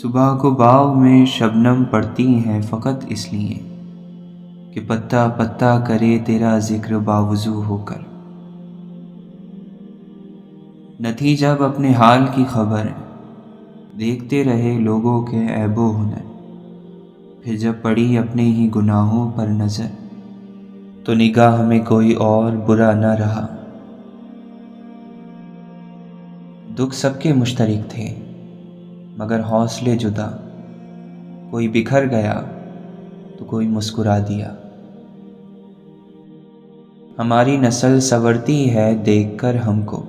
صبح کو باغ میں شبنم پڑتی ہیں فقط اس لیے کہ پتا پتا کرے تیرا ذکر باوضو ہو کر۔ نہ تھی جب اپنے حال کی خبر، دیکھتے رہے لوگوں کے عیب و ہنر، پھر جب پڑی اپنے ہی گناہوں پر نظر تو نگاہ میں کوئی اور برا نہ رہا۔ دکھ سب کے مشترک تھے مگر حوصلے جدا، کوئی بکھر گیا تو کوئی مسکرا دیا۔ ہماری نسل سنورتی ہے دیکھ کر ہم کو،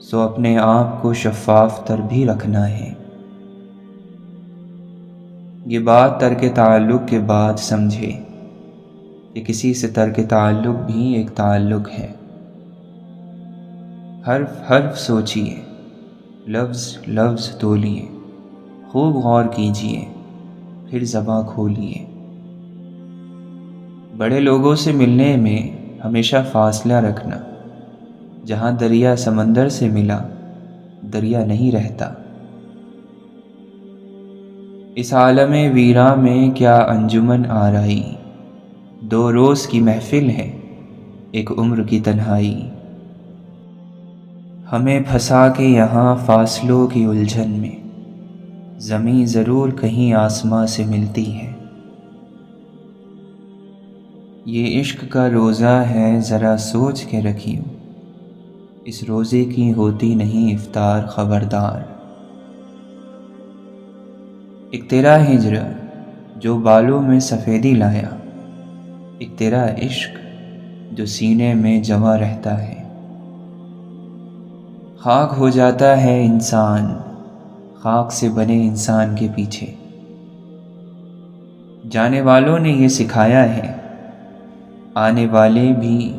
سو اپنے آپ کو شفاف تر بھی رکھنا ہے۔ یہ بات ترک تعلق کے بعد سمجھے کہ کسی سے ترک تعلق بھی ایک تعلق ہے۔ حرف حرف سوچیے، لفظ لفظ تولیے، خوب غور کیجیے، پھر زباں کھولیے۔ بڑے لوگوں سے ملنے میں ہمیشہ فاصلہ رکھنا، جہاں دریا سمندر سے ملا دریا نہیں رہتا۔ اس عالم ویراں میں کیا انجمن آرائی، دو روز کی محفل ہے ایک عمر کی تنہائی۔ ہمیں پھنسا کے یہاں فاصلوں کی الجھن میں، زمیں ضرور کہیں آسماں سے ملتی ہے۔ یہ عشق کا روزہ ہے ذرا سوچ کے رکھیو، اس روزے کی ہوتی نہیں افطار خبردار۔ ایک تیرا ہجر جو بالوں میں سفیدی لایا، ایک تیرا عشق جو سینے میں جمع رہتا ہے۔ خاک ہو جاتا ہے انسان خاک سے بنے انسان کے پیچھے۔ جانے والوں نے یہ سکھایا ہے، آنے والے بھی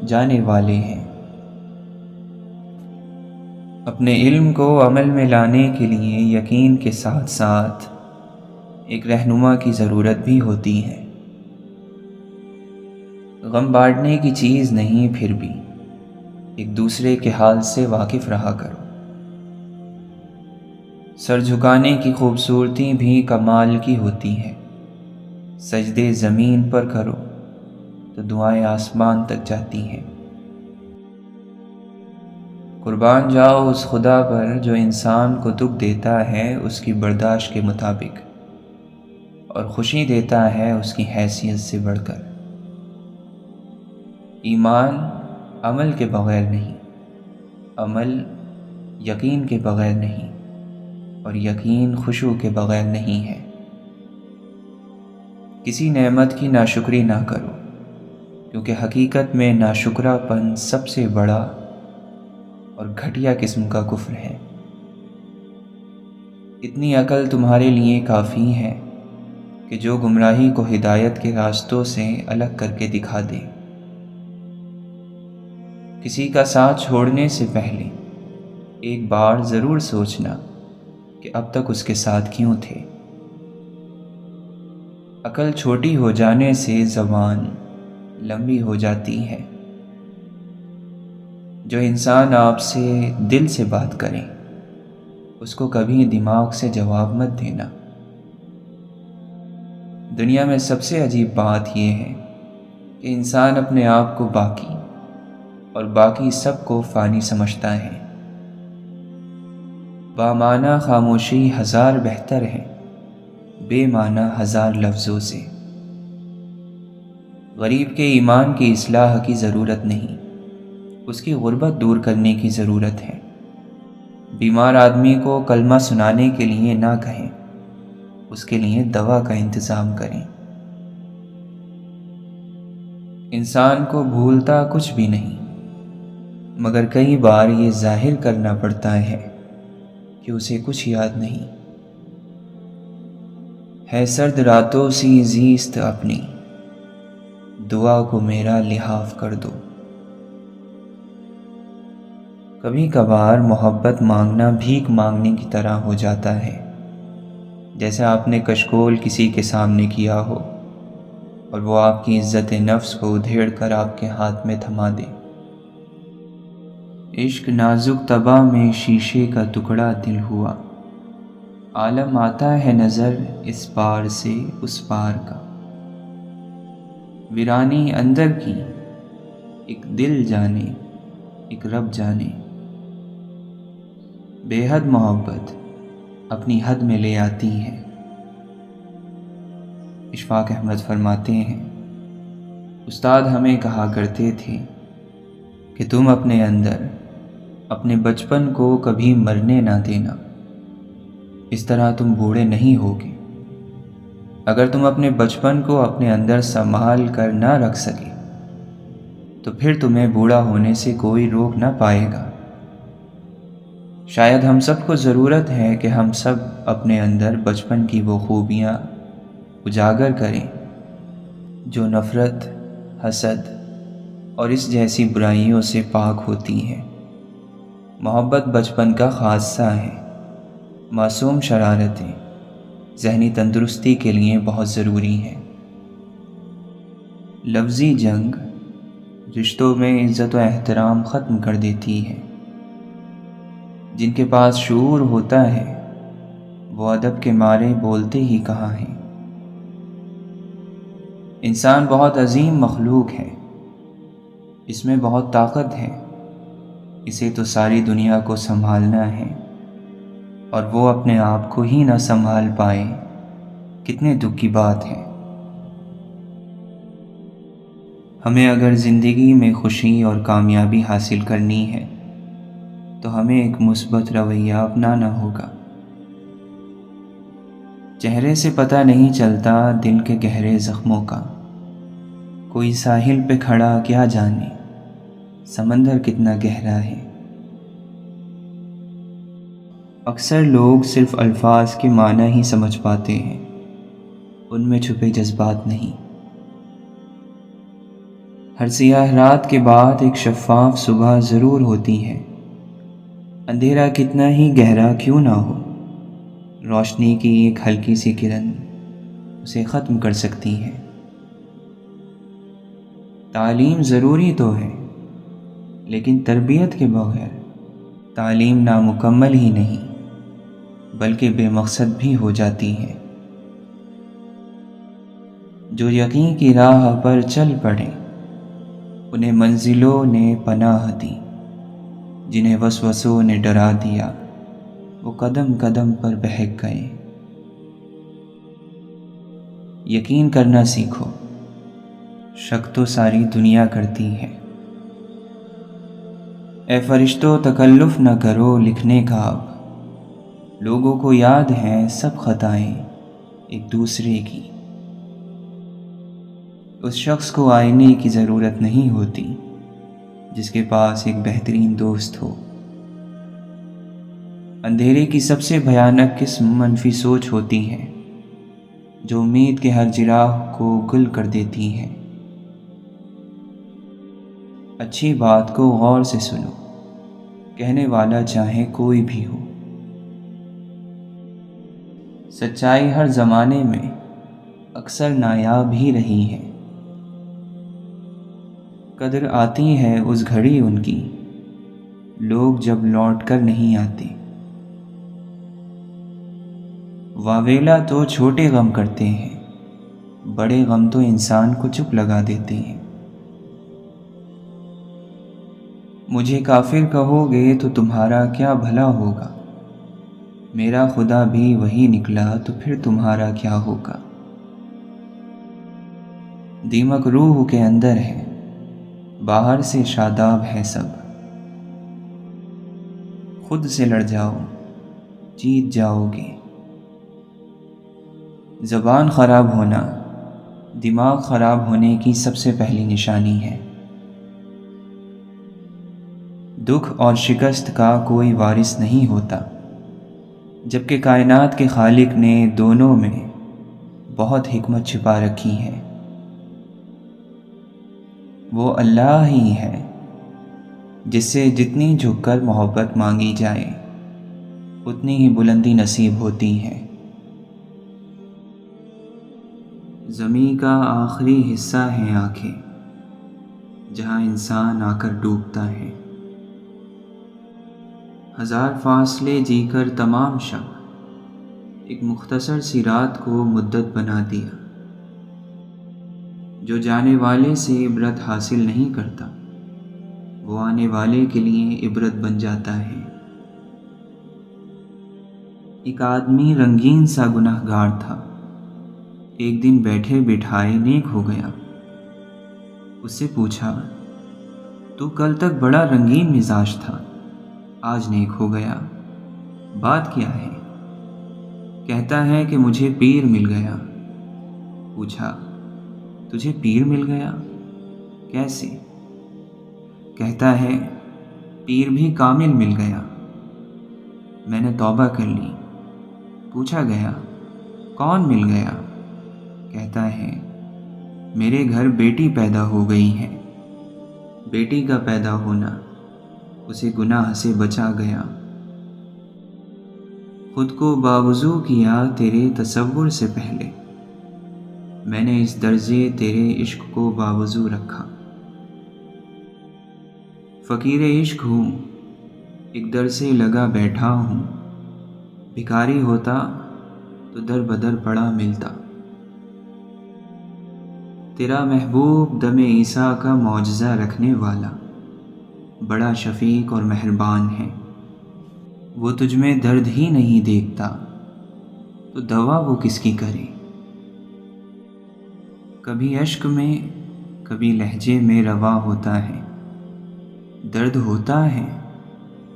جانے والے ہیں۔ اپنے علم کو عمل میں لانے کے لیے یقین کے ساتھ ساتھ ایک رہنما کی ضرورت بھی ہوتی ہے۔ غم بانٹنے کی چیز نہیں، پھر بھی ایک دوسرے کے حال سے واقف رہا کرو۔ سر جھکانے کی خوبصورتی بھی کمال کی ہوتی ہے، سجدے زمین پر کرو تو دعائیں آسمان تک جاتی ہیں۔ قربان جاؤ اس خدا پر جو انسان کو دکھ دیتا ہے اس کی برداشت کے مطابق، اور خوشی دیتا ہے اس کی حیثیت سے بڑھ کر۔ ایمان عمل کے بغیر نہیں، عمل یقین کے بغیر نہیں، اور یقین خشوع کے بغیر نہیں ہے۔ کسی نعمت کی ناشکری نہ کرو، کیونکہ حقیقت میں ناشکرا پن سب سے بڑا اور گھٹیا قسم کا کفر ہے۔ اتنی عقل تمہارے لیے کافی ہے کہ جو گمراہی کو ہدایت کے راستوں سے الگ کر کے دکھا دے۔ کسی کا ساتھ چھوڑنے سے پہلے ایک بار ضرور سوچنا کہ اب تک اس کے ساتھ کیوں تھے۔ عقل چھوٹی ہو جانے سے زبان لمبی ہو جاتی ہے۔ جو انسان آپ سے دل سے بات کرے اس کو کبھی دماغ سے جواب مت دینا۔ دنیا میں سب سے عجیب بات یہ ہے کہ انسان اپنے آپ کو باقی اور باقی سب کو فانی سمجھتا ہے۔ بامعنی خاموشی ہزار بہتر ہے بے معنی ہزار لفظوں سے۔ غریب کے ایمان کی اصلاح کی ضرورت نہیں، اس کی غربت دور کرنے کی ضرورت ہے۔ بیمار آدمی کو کلمہ سنانے کے لیے نہ کہیں، اس کے لیے دوا کا انتظام کریں۔ انسان کو بھولتا کچھ بھی نہیں، مگر کئی بار یہ ظاہر کرنا پڑتا ہے کہ اسے کچھ یاد نہیں۔ ہے سرد راتوں سی زیست اپنی، دعا کو میرا لحاف کر دو۔ کبھی کبھار محبت مانگنا بھیک مانگنے کی طرح ہو جاتا ہے، جیسے آپ نے کشکول کسی کے سامنے کیا ہو اور وہ آپ کی عزت نفس کو ادھیڑ کر آپ کے ہاتھ میں تھما دے۔ عشق نازک طبع میں شیشے کا ٹکڑا دل ہوا، عالم آتا ہے نظر اس پار سے اس پار کا، ویرانی اندر کی ایک دل جانے ایک رب جانے، بے حد محبت اپنی حد میں لے آتی ہے۔ اشفاق احمد فرماتے ہیں، استاد ہمیں کہا کرتے تھے کہ تم اپنے اندر اپنے بچپن کو کبھی مرنے نہ دینا، اس طرح تم بوڑھے نہیں ہوگے۔ اگر تم اپنے بچپن کو اپنے اندر سنبھال کر نہ رکھ سکے تو پھر تمہیں بوڑھا ہونے سے کوئی روک نہ پائے گا۔ شاید ہم سب کو ضرورت ہے کہ ہم سب اپنے اندر بچپن کی وہ خوبیاں اجاگر کریں جو نفرت، حسد اور اس جیسی برائیوں سے پاک ہوتی ہیں۔ محبت بچپن کا خاصہ ہے۔ معصوم شرارتیں ذہنی تندرستی کے لیے بہت ضروری ہیں۔ لفظی جنگ رشتوں میں عزت و احترام ختم کر دیتی ہے۔ جن کے پاس شعور ہوتا ہے وہ ادب کے مارے بولتے ہی کہاں ہیں۔ انسان بہت عظیم مخلوق ہے، اس میں بہت طاقت ہے، اسے تو ساری دنیا کو سنبھالنا ہے، اور وہ اپنے آپ کو ہی نہ سنبھال پائے، کتنے دکھ کی بات ہے۔ ہمیں اگر زندگی میں خوشی اور کامیابی حاصل کرنی ہے تو ہمیں ایک مثبت رویہ اپنانا ہوگا۔ چہرے سے پتہ نہیں چلتا دل کے گہرے زخموں کا، کوئی ساحل پہ کھڑا کیا جانے سمندر کتنا گہرا ہے۔ اکثر لوگ صرف الفاظ کے معنی ہی سمجھ پاتے ہیں، ان میں چھپے جذبات نہیں۔ ہر سیاہ رات کے بعد ایک شفاف صبح ضرور ہوتی ہے، اندھیرا کتنا ہی گہرا کیوں نہ ہو، روشنی کی ایک ہلکی سی کرن اسے ختم کر سکتی ہے۔ تعلیم ضروری تو ہے، لیکن تربیت کے بغیر تعلیم نامکمل ہی نہیں بلکہ بے مقصد بھی ہو جاتی ہے۔ جو یقین کی راہ پر چل پڑے انہیں منزلوں نے پناہ دی، جنہیں وسوسوں نے ڈرا دیا وہ قدم قدم پر بہک گئے۔ یقین کرنا سیکھو، شک تو ساری دنیا کرتی ہے۔ اے فرشتوں تکلف نہ کرو لکھنے کا اب، لوگوں کو یاد ہیں سب خطائیں ایک دوسرے کی۔ اس شخص کو آئینے کی ضرورت نہیں ہوتی جس کے پاس ایک بہترین دوست ہو۔ اندھیرے کی سب سے بھیانک قسم منفی سوچ ہوتی ہے جو امید کے ہر چراغ کو گل کر دیتی ہے۔ اچھی بات کو غور سے سنو، کہنے والا چاہے کوئی بھی ہو۔ سچائی ہر زمانے میں اکثر نایاب ہی رہی ہے۔ قدر آتی ہے اس گھڑی ان کی لوگ جب لوٹ کر نہیں آتے۔ واویلا تو چھوٹے غم کرتے ہیں، بڑے غم تو انسان کو چپ لگا دیتے ہیں۔ مجھے کافر کہو گے تو تمہارا کیا بھلا ہوگا، میرا خدا بھی وہی نکلا تو پھر تمہارا کیا ہوگا۔ دیمک روح کے اندر ہے، باہر سے شاداب ہے سب۔ خود سے لڑ جاؤ، جیت جاؤ گے۔ زبان خراب ہونا دماغ خراب ہونے کی سب سے پہلی نشانی ہے۔ دکھ اور شکست کا کوئی وارث نہیں ہوتا، جبکہ کائنات کے خالق نے دونوں میں بہت حکمت چھپا رکھی ہے۔ وہ اللہ ہی ہے جس سے جتنی جھک کر محبت مانگی جائے اتنی ہی بلندی نصیب ہوتی ہے۔ زمیں کا آخری حصہ ہے آنکھیں، جہاں انسان آ کر ڈوبتا ہے۔ ہزار فاصلے جی کر تمام شب ایک مختصر سی رات کو مدت بنا دیا۔ جو جانے والے سے عبرت حاصل نہیں کرتا وہ آنے والے کے لیے عبرت بن جاتا ہے۔ ایک آدمی رنگین سا گناہ گار تھا۔ ایک دن بیٹھے بٹھائے نیک ہو گیا۔ اس سے پوچھا، تو کل تک بڑا رنگین مزاج تھا، آج نیک ہو گیا، بات کیا ہے؟ کہتا ہے کہ مجھے پیر مل گیا۔ پوچھا، تجھے پیر مل گیا؟ کیسے؟ کہتا ہے، پیر بھی کامل مل گیا۔ میں نے توبہ کر لی۔ پوچھا گیا، کون مل گیا؟ کہتا ہے، میرے گھر بیٹی پیدا ہو گئی ہے۔ بیٹی کا پیدا ہونا اسے گناہ سے بچا گیا۔ خود کو باوضو کیا تیرے تصور سے پہلے، میں نے اس درجے تیرے عشق کو باوضو رکھا۔ فقیر عشق ہوں، ایک در سے لگا بیٹھا ہوں، بھکاری ہوتا تو در بدر پڑا ملتا۔ تیرا محبوب دم عیسیٰ کا معجزہ رکھنے والا، بڑا شفیق اور مہربان ہے۔ وہ تجھ میں درد ہی نہیں دیکھتا تو دوا وہ کس کی کرے؟ کبھی اشک میں کبھی لہجے میں روا ہوتا ہے، درد ہوتا ہے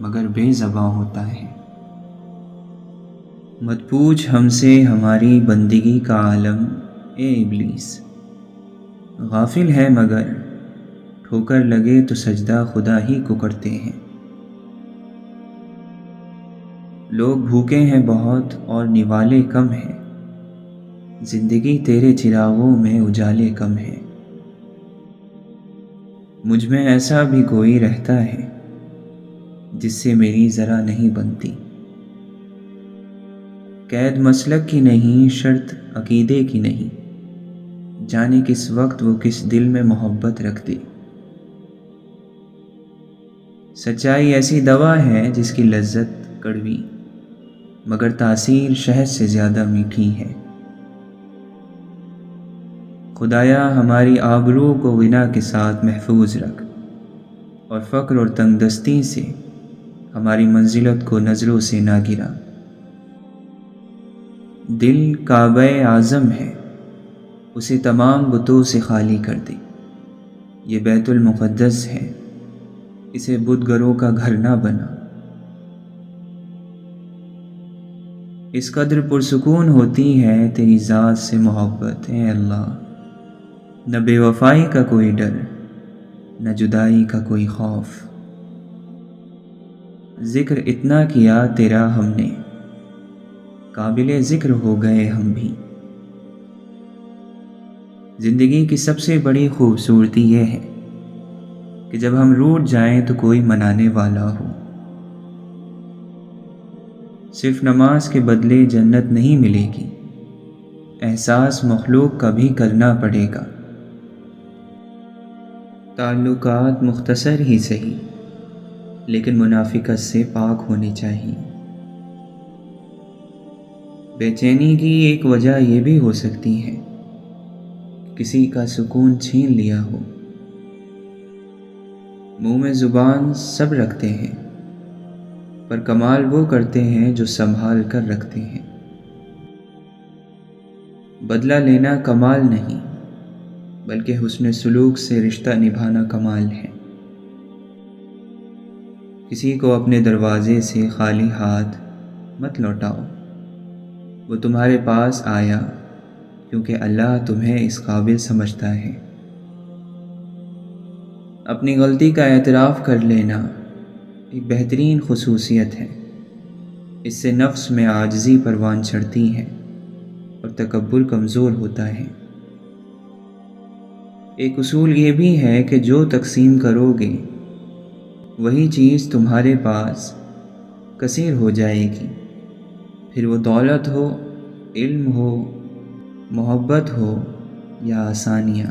مگر بے زباں ہوتا ہے۔ مت پوچھ ہم سے ہماری بندگی کا عالم اے ابلیس، غافل ہے مگر ٹھوکر لگے تو سجدہ خدا ہی کو کرتے ہیں۔ لوگ بھوکے ہیں بہت اور نوالے کم ہیں، زندگی تیرے چراغوں میں اجالے کم ہیں۔ مجھ میں ایسا بھی کوئی رہتا ہے جس سے میری ذرا نہیں بنتی۔ قید مسلک کی نہیں، شرط عقیدے کی نہیں، جانے کس وقت وہ کس دل میں محبت رکھ دے۔ سچائی ایسی دوا ہے جس کی لذت کڑوی مگر تاثیر شہد سے زیادہ میٹھی ہے۔ خدایا ہماری آبرو کو غنا کے ساتھ محفوظ رکھ، اور فقر اور تنگ دستی سے ہماری منزلت کو نظروں سے نہ گرا۔ دل کعبہ اعظم ہے، اسے تمام بتوں سے خالی کر دے۔ یہ بیت المقدس ہے، اسے بت گروں کا گھر نہ بنا۔ اس قدر پرسکون ہوتی ہے تیری ذات سے محبت اے اللہ، نہ بے وفائی کا کوئی ڈر، نہ جدائی کا کوئی خوف۔ ذکر اتنا کیا تیرا ہم نے، قابل ذکر ہو گئے ہم بھی۔ زندگی کی سب سے بڑی خوبصورتی یہ ہے کہ جب ہم روٹھ جائیں تو کوئی منانے والا ہو۔ صرف نماز کے بدلے جنت نہیں ملے گی، احساس مخلوق کا بھی کرنا پڑے گا۔ تعلقات مختصر ہی سہی لیکن منافقت سے پاک ہونے چاہیے۔ بے چینی کی ایک وجہ یہ بھی ہو سکتی ہے کسی کا سکون چھین لیا ہو۔ منہ میں زبان سب رکھتے ہیں پر کمال وہ کرتے ہیں جو سنبھال کر رکھتے ہیں۔ بدلہ لینا کمال نہیں بلکہ حسن سلوک سے رشتہ نبھانا کمال ہے۔ کسی کو اپنے دروازے سے خالی ہاتھ مت لوٹاؤ، وہ تمہارے پاس آیا کیونکہ اللہ تمہیں اس قابل سمجھتا ہے۔ اپنی غلطی کا اعتراف کر لینا ایک بہترین خصوصیت ہے، اس سے نفس میں عاجزی پروان چڑھتی ہے اور تکبر کمزور ہوتا ہے۔ ایک اصول یہ بھی ہے کہ جو تقسیم کرو گے وہی چیز تمہارے پاس کثیر ہو جائے گی، پھر وہ دولت ہو، علم ہو، محبت ہو یا آسانیاں۔